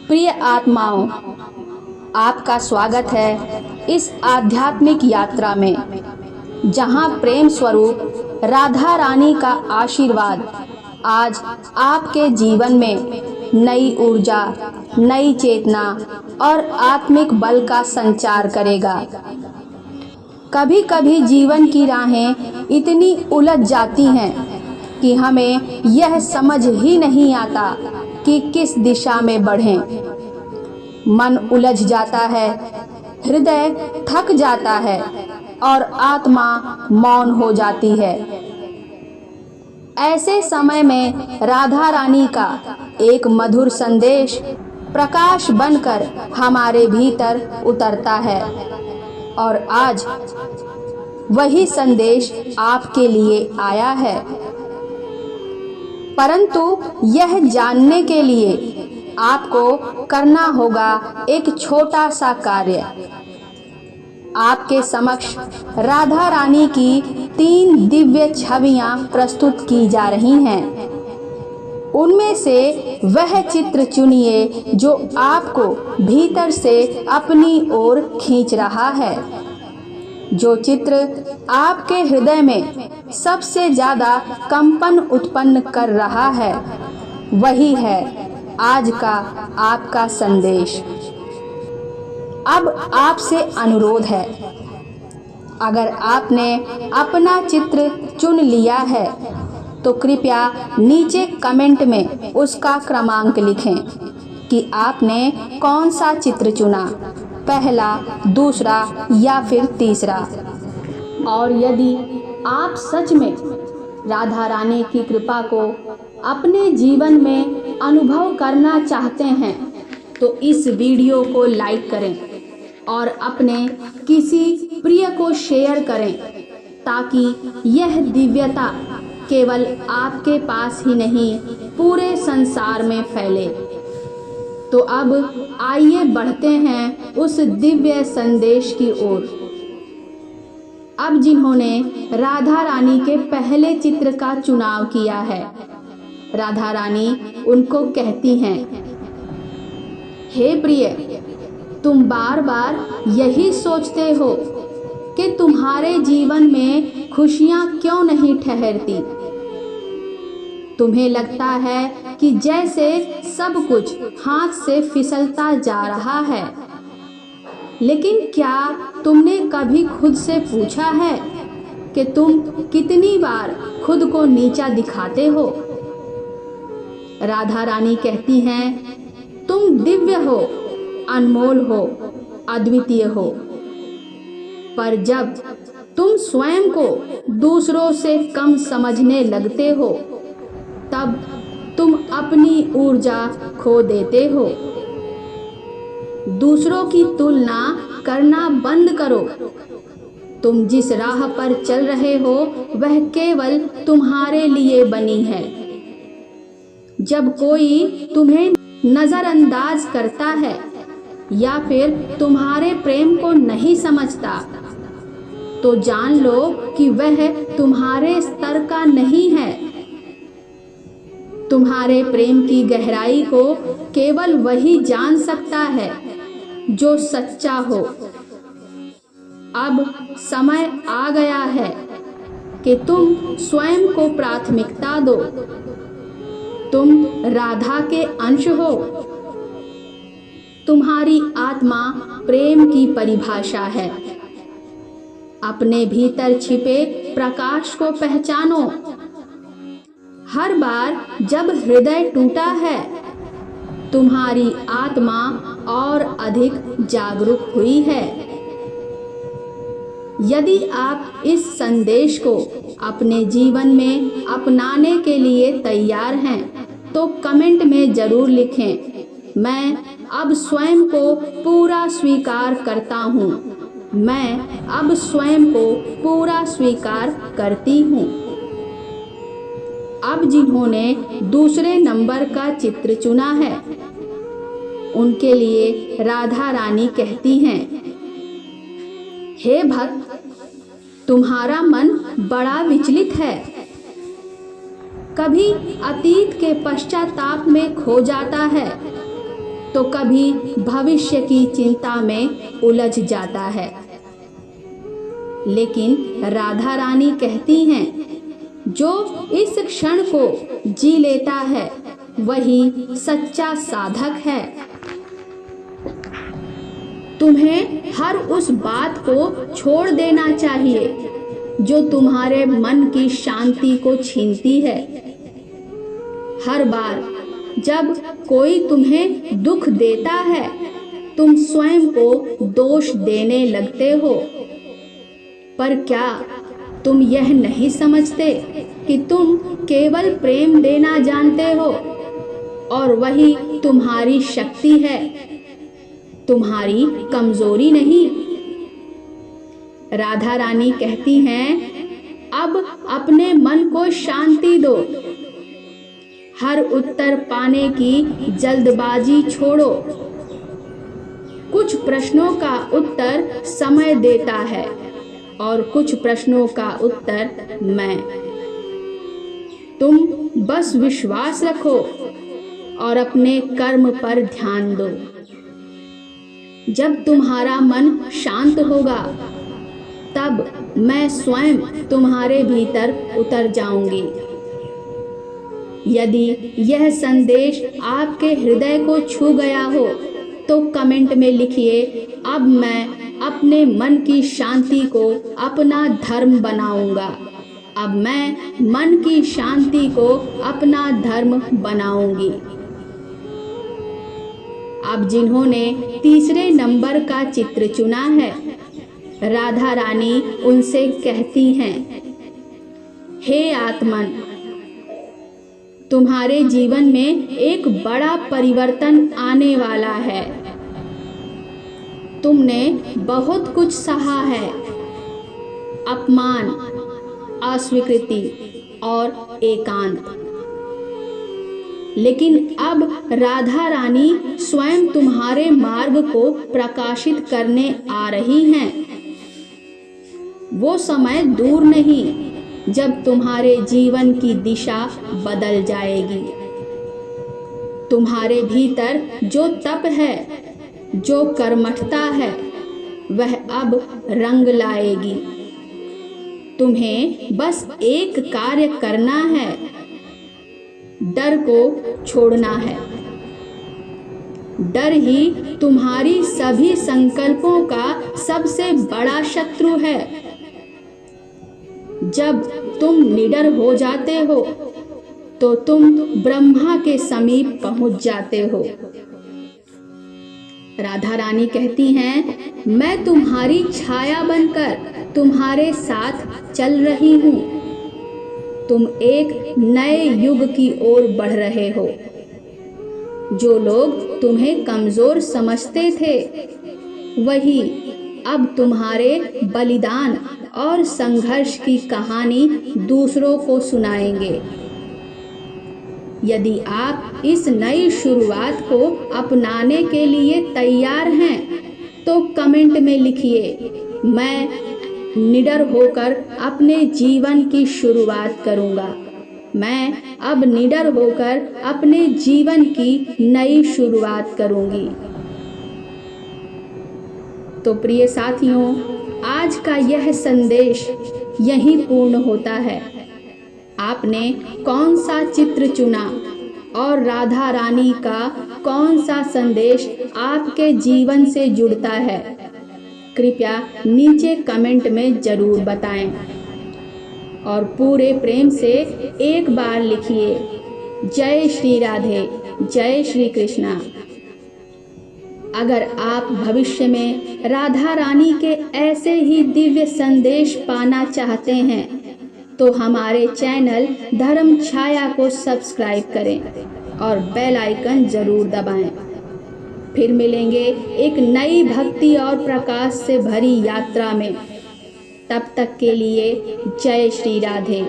प्रिय आत्माओं, आपका स्वागत है इस आध्यात्मिक यात्रा में, जहां प्रेम स्वरूप राधा रानी का आशीर्वाद आज आपके जीवन में नई ऊर्जा, नई चेतना और आत्मिक बल का संचार करेगा। कभी कभी जीवन की राहें इतनी उलझ जाती हैं कि हमें यह समझ ही नहीं आता कि किस दिशा में बढ़ें। मन उलझ जाता है, हृदय थक जाता है और आत्मा मौन हो जाती है। ऐसे समय में राधा रानी का एक मधुर संदेश प्रकाश बनकर हमारे भीतर उतरता है और आज वही संदेश आपके लिए आया है। परंतु यह जानने के लिए आपको करना होगा एक छोटा सा कार्य। आपके समक्ष राधा रानी की 3 दिव्य छवियां प्रस्तुत की जा रही हैं। उनमें से वह चित्र चुनिए जो आपको भीतर से अपनी ओर खींच रहा है। जो चित्र आपके हृदय में सबसे ज़्यादा कंपन उत्पन्न कर रहा है, वही है आज का आपका संदेश। अब आपसे अनुरोध है, अगर आपने अपना चित्र चुन लिया है तो कृपया नीचे कमेंट में उसका क्रमांक लिखें कि आपने कौन सा चित्र चुना, पहला, दूसरा या फिर तीसरा। और यदि आप सच में राधा रानी की कृपा को अपने जीवन में अनुभव करना चाहते हैं तो इस वीडियो को लाइक करें और अपने किसी प्रिय को शेयर करें, ताकि यह दिव्यता केवल आपके पास ही नहीं, पूरे संसार में फैले। तो अब आइए बढ़ते हैं उस दिव्य संदेश की ओर। अब जिन्होंने राधा रानी के पहले चित्र का चुनाव किया है, राधा रानी उनको कहती हैं, हे प्रिय, तुम बार बार यही सोचते हो कि तुम्हारे जीवन में खुशियां क्यों नहीं ठहरती। तुम्हें लगता है कि जैसे सब कुछ हाथ से फिसलता जा रहा है, लेकिन क्या तुमने कभी खुद से पूछा है कि तुम कितनी बार खुद को नीचा दिखाते हो। राधा रानी कहती हैं, तुम दिव्य हो, अनमोल हो, अद्वितीय हो, पर जब तुम स्वयं को दूसरों से कम समझने लगते हो, तब तुम अपनी ऊर्जा खो देते हो। दूसरों की तुलना करना बंद करो। तुम जिस राह पर चल रहे हो वह केवल तुम्हारे लिए बनी है। जब कोई तुम्हें नजरअंदाज करता है या फिर तुम्हारे प्रेम को नहीं समझता, तो जान लो कि वह तुम्हारे स्तर का नहीं है। तुम्हारे प्रेम की गहराई को केवल वही जान सकता है जो सच्चा हो। अब समय आ गया है कि तुम स्वयं को प्राथमिकता दो। तुम राधा के अंश हो। तुम्हारी आत्मा प्रेम की परिभाषा है। अपने भीतर छिपे प्रकाश को पहचानो। हर बार जब हृदय टूटा है, तुम्हारी आत्मा और अधिक जागरूक हुई है। यदि आप इस संदेश को अपने जीवन में अपनाने के लिए तैयार हैं, तो कमेंट में जरूर लिखें, मैं अब स्वयं को पूरा स्वीकार करता हूँ। मैं अब स्वयं को पूरा स्वीकार करती हूँ। अब जिन्होंने दूसरे नंबर का चित्र चुना है, उनके लिए राधा रानी कहती हैं, हे भक्त, तुम्हारा मन बड़ा विचलित है। कभी अतीत के पश्चाताप में खो जाता है तो कभी भविष्य की चिंता में उलझ जाता है। लेकिन राधा रानी कहती हैं, जो इस क्षण को जी लेता है वही सच्चा साधक है। तुम्हें हर उस बात को छोड़ देना चाहिए जो तुम्हारे मन की शांति को छीनती है। हर बार जब कोई तुम्हें दुख देता है, तुम स्वयं को दोष देने लगते हो। पर क्या तुम यह नहीं समझते कि तुम केवल प्रेम देना जानते हो और वही तुम्हारी शक्ति है, तुम्हारी कमजोरी नहीं। राधा रानी कहती हैं, अब अपने मन को शांति दो। हर उत्तर पाने की जल्दबाजी छोड़ो। कुछ प्रश्नों का उत्तर समय देता है और कुछ प्रश्नों का उत्तर मैं। तुम बस विश्वास रखो और अपने कर्म पर ध्यान दो। जब तुम्हारा मन शांत होगा, तब मैं स्वयं तुम्हारे भीतर उतर जाऊंगी। यदि यह संदेश आपके हृदय को छू गया हो तो कमेंट में लिखिए, अब मैं अपने मन की शांति को अपना धर्म बनाऊंगा। अब मैं मन की शांति को अपना धर्म बनाऊंगी। अब जिन्होंने तीसरे नंबर का चित्र चुना है, राधा रानी उनसे कहती हैं, हे आत्मन, तुम्हारे जीवन में एक बड़ा परिवर्तन आने वाला है। तुमने बहुत कुछ सहा है, अपमान, अस्वीकृति और एकांत। लेकिन अब राधा रानी स्वयं तुम्हारे मार्ग को प्रकाशित करने आ रही हैं। वो समय दूर नहीं जब तुम्हारे जीवन की दिशा बदल जाएगी। तुम्हारे भीतर जो तप है, जो कर्मठता है, वह अब रंग लाएगी। तुम्हें बस एक कार्य करना है, डर को छोड़ना है। डर ही तुम्हारी सभी संकल्पों का सबसे बड़ा शत्रु है। जब तुम निडर हो जाते हो तो तुम ब्रह्मा के समीप पहुंच जाते हो। राधा रानी कहती हैं, मैं तुम्हारी छाया बनकर तुम्हारे साथ चल रही हूँ। तुम एक नए युग की ओर बढ़ रहे हो। जो लोग तुम्हें कमजोर समझते थे, वही अब तुम्हारे बलिदान और संघर्ष की कहानी दूसरों को सुनाएंगे। यदि आप इस नई शुरुआत को अपनाने के लिए तैयार हैं, तो कमेंट में लिखिए, मैं निडर होकर अपने जीवन की शुरुआत करूंगा। मैं अब निडर होकर अपने जीवन की नई शुरुआत करूंगी। तो प्रिय साथियों, आज का यह संदेश यहीं पूर्ण होता है। आपने कौन सा चित्र चुना और राधा रानी का कौन सा संदेश आपके जीवन से जुड़ता है, कृपया नीचे कमेंट में जरूर बताएं। और पूरे प्रेम से एक बार लिखिए, जय श्री राधे, जय श्री कृष्णा। अगर आप भविष्य में राधा रानी के ऐसे ही दिव्य संदेश पाना चाहते हैं, तो हमारे चैनल धर्म छाया को सब्सक्राइब करें और बेल आइकन जरूर दबाएं। फिर मिलेंगे एक नई भक्ति और प्रकाश से भरी यात्रा में। तब तक के लिए जय श्री राधे।